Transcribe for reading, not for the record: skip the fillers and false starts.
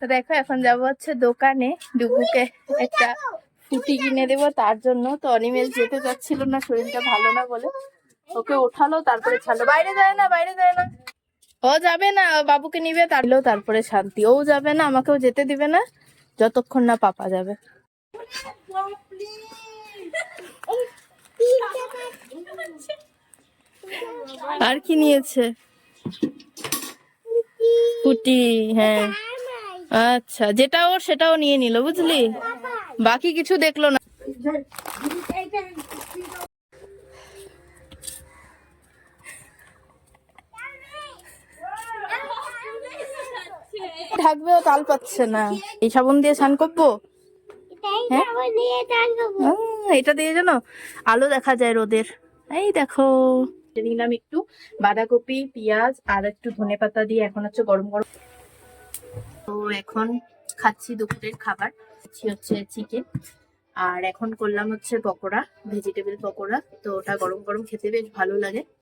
তো দেখো এখন যাবো হচ্ছে দোকানে, ডুগুকে একটা ফুটি কিনে দেবো তার জন্য। তো অনিমেষ যেতে চাচ্ছিল না, শরীরটা ভালো না বলে ওকে ওঠালো তারপরে ছাড়লো। বাইরে যায় না, বাইরে যায় না, ও যাবে না, ও বাবুকে নিবে তারপরে শান্তি। ও যাবে না, আমাকেও যেতে দিবে না যতক্ষণ না পাপা যাবে। আর কি নিয়েছে? ফুটি, হ্যাঁ আচ্ছা, যেটা ওর সেটাও নিয়ে নিল বুঝলি, বাকি কিছু দেখলো না। ঢাকবেও তাল পাচ্ছে না। এই সাবান দিয়ে স্নান করবো? হ্যাঁ এটা দিয়ে যেন আলো দেখা যায় রোদের। এই দেখো নিলাম একটু বাঁধাকপি, পেঁয়াজ আর একটু ধনেপাতা দিয়ে। এখন হচ্ছে গরম গরম, তো এখন খাচ্ছি দুপুরের খাবার। হচ্ছে চিকেন, আর এখন করলাম হচ্ছে পকোড়া, ভেজিটেবল পকোড়া। তো ওটা গরম গরম খেতে বেশ ভালো লাগে।